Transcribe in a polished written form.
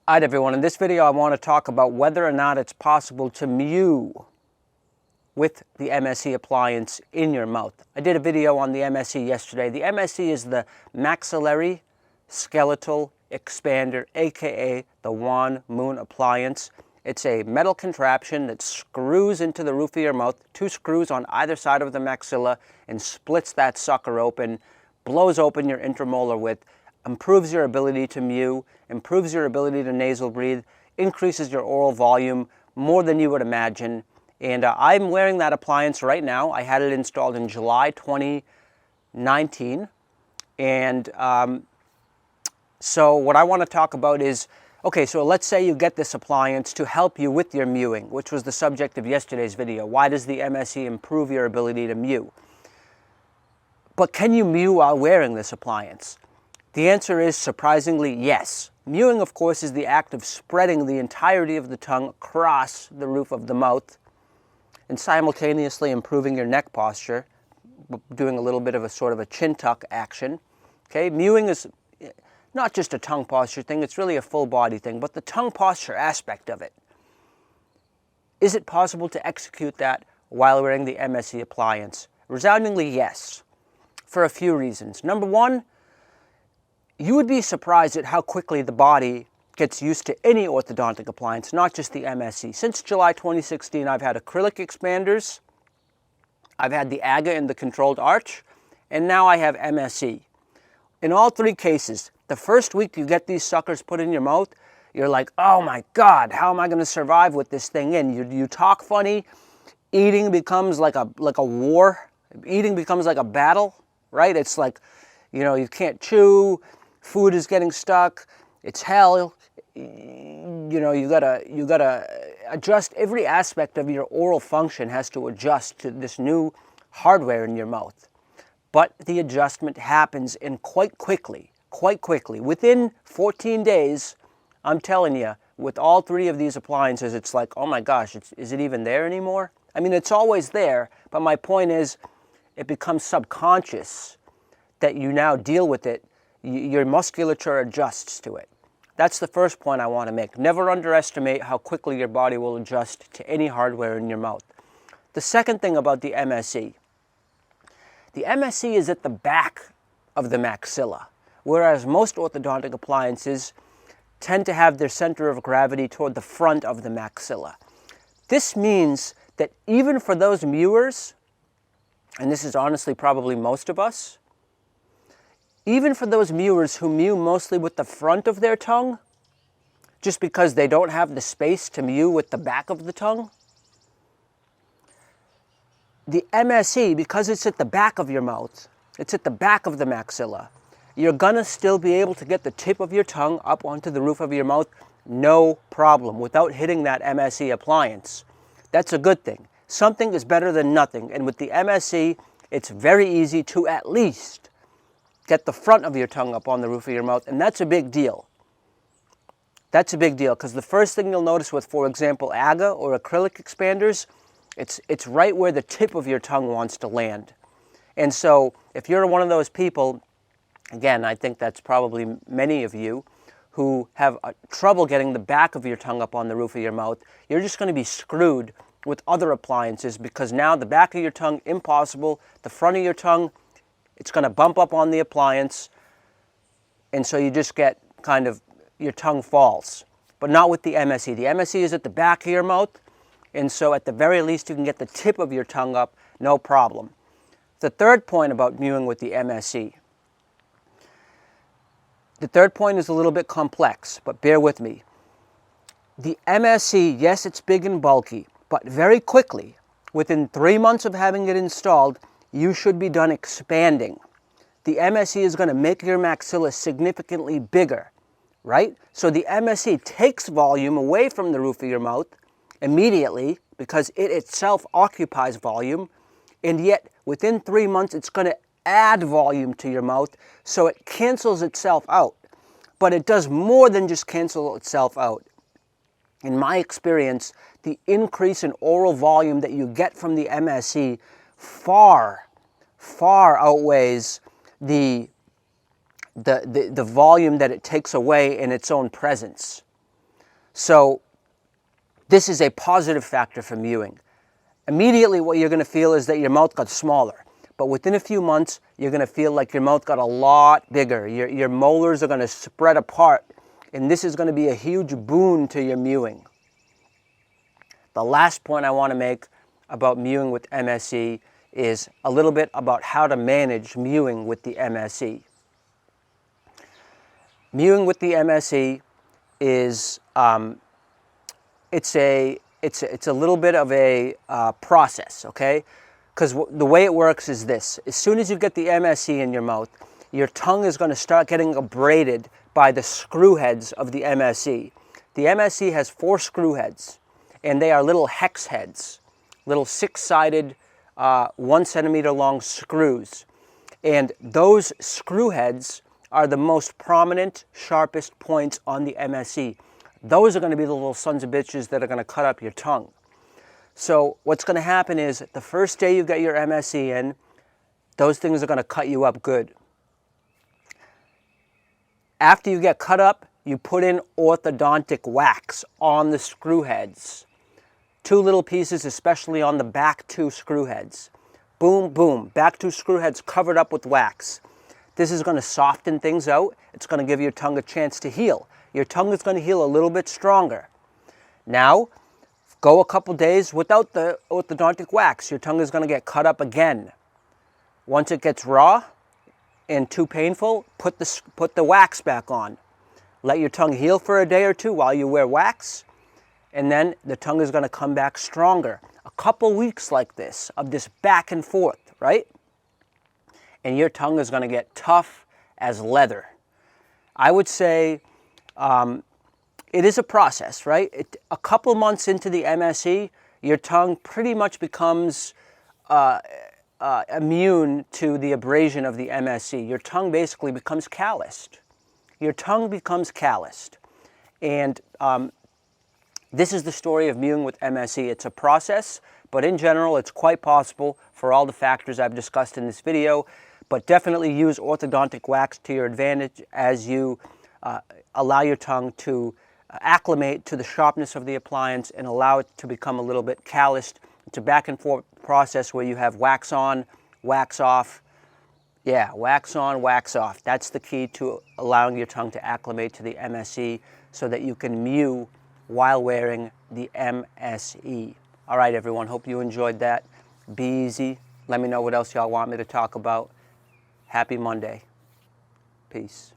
Alright everyone, in this video I want to talk about whether or not it's possible to mew with the MSE appliance in your mouth. I did a video on the MSE yesterday. The MSE is the maxillary skeletal expander, aka the Wan Moon appliance. It's a metal contraption that screws into the roof of your mouth, 2 screws on either side of the maxilla, and splits that sucker open, blows open your intermolar width, improves your ability to mew, improves your ability to nasal breathe, increases your oral volume more than you would imagine. And I'm wearing that appliance right now. I had it installed in July 2019. And so what I want to talk about is, okay, so let's say you get this appliance to help you with your mewing, which was the subject of yesterday's video. Why does the MSE improve your ability to mew? But can you mew while wearing this appliance? The answer is surprisingly yes. Mewing, of course, is the act of spreading the entirety of the tongue across the roof of the mouth and simultaneously improving your neck posture, doing a little bit of a sort of a chin tuck action. Okay, mewing is not just a tongue posture thing, it's really a full body thing, but the tongue posture aspect of it. Is it possible to execute that while wearing the MSE appliance? Resoundingly yes, for a few reasons. Number one, you would be surprised at how quickly the body gets used to any orthodontic appliance, not just the MSE. Since July 2016, I've had acrylic expanders, I've had the AGA in the controlled arch, and now I have MSE. In all 3 cases, the first week you get these suckers put in your mouth, you're like, oh my God, how am I going to survive with this thing in? You talk funny, eating becomes like a war, eating becomes like a battle, right? It's like, you know, you can't chew, food is getting stuck, it's hell. You know, you gotta adjust. Every aspect of your oral function has to adjust to this new hardware in your mouth. But the adjustment happens in quite quickly. Within 14 days, I'm telling you, with all 3 of these appliances, it's like, oh my gosh, is it even there anymore? I mean, it's always there, but my point is, it becomes subconscious that you now deal with it. Your musculature adjusts to it. That's the first point I want to make. Never underestimate how quickly your body will adjust to any hardware in your mouth. The second thing about the MSE is at the back of the maxilla, whereas most orthodontic appliances tend to have their center of gravity toward the front of the maxilla. This means that even for those mewers, and this is honestly probably most of us, even for those mewers who mew mostly with the front of their tongue, just because they don't have the space to mew with the back of the tongue, the MSE, because it's at the back of your mouth, it's at the back of the maxilla, you're gonna still be able to get the tip of your tongue up onto the roof of your mouth, no problem, without hitting that MSE appliance. That's a good thing. Something is better than nothing, and with the MSE, it's very easy to at least get the front of your tongue up on the roof of your mouth, and that's a big deal. That's a big deal, because the first thing you'll notice with, for example, AGA or acrylic expanders, it's right where the tip of your tongue wants to land. And so if you're one of those people, again, I think that's probably many of you, who have trouble getting the back of your tongue up on the roof of your mouth, you're just going to be screwed with other appliances, because now the back of your tongue, impossible, the front of your tongue, it's going to bump up on the appliance, and so you just get kind of, your tongue falls. But not with the MSE. The MSE is at the back of your mouth, and so at the very least you can get the tip of your tongue up, no problem. The third point about mewing with the MSE. The third point is a little bit complex, but bear with me. The MSE, yes, it's big and bulky, but very quickly, within 3 months of having it installed, you should be done expanding. The MSE is going to make your maxilla significantly bigger, right? So the MSE takes volume away from the roof of your mouth immediately, because it itself occupies volume, and yet within 3 months it's going to add volume to your mouth, so it cancels itself out. But it does more than just cancel itself out. In my experience, the increase in oral volume that you get from the MSE far outweighs the volume that it takes away in its own presence. So this is a positive factor for mewing. Immediately what you're going to feel is that your mouth got smaller. But within a few months, you're going to feel like your mouth got a lot bigger. Your molars are going to spread apart. And this is going to be a huge boon to your mewing. The last point I want to make about mewing with MSE is a little bit about how to manage mewing with the MSE. Mewing with the MSE is it's a little bit of a process, okay? Because the way it works is this: as soon as you get the MSE in your mouth, your tongue is going to start getting abraded by the screw heads of the MSE. The MSE has 4 screw heads, and they are little hex heads, little 6-sided, 1 centimeter long screws. And those screw heads are the most prominent, sharpest points on the MSE. Those are going to be the little sons of bitches that are going to cut up your tongue. So what's going to happen is the first day you get your MSE in, those things are going to cut you up good. After you get cut up, you put in orthodontic wax on the screw heads. 2 little pieces, especially on the back 2 screw heads. Boom, boom, back 2 screw heads covered up with wax. This is going to soften things out. It's going to give your tongue a chance to heal. Your tongue is going to heal a little bit stronger. Now, go a couple days without the orthodontic wax. Your tongue is going to get cut up again. Once it gets raw and too painful, put the wax back on. Let your tongue heal for a day or 2 while you wear wax, and then the tongue is going to come back stronger. A couple weeks like this, of this back and forth, right? And your tongue is going to get tough as leather. I would say it is a process, right? A couple months into the MSE, your tongue pretty much becomes immune to the abrasion of the MSE. Your tongue basically becomes calloused. Your tongue becomes calloused. And this is the story of mewing with MSE. It's a process, but in general, it's quite possible for all the factors I've discussed in this video. But definitely use orthodontic wax to your advantage as you allow your tongue to acclimate to the sharpness of the appliance and allow it to become a little bit calloused. It's a back and forth process where you have wax on, wax off. Yeah, wax on, wax off. That's the key to allowing your tongue to acclimate to the MSE so that you can mew while wearing the MSE. All right, everyone, hope you enjoyed that. Be easy. Let me know what else y'all want me to talk about. Happy Monday. Peace.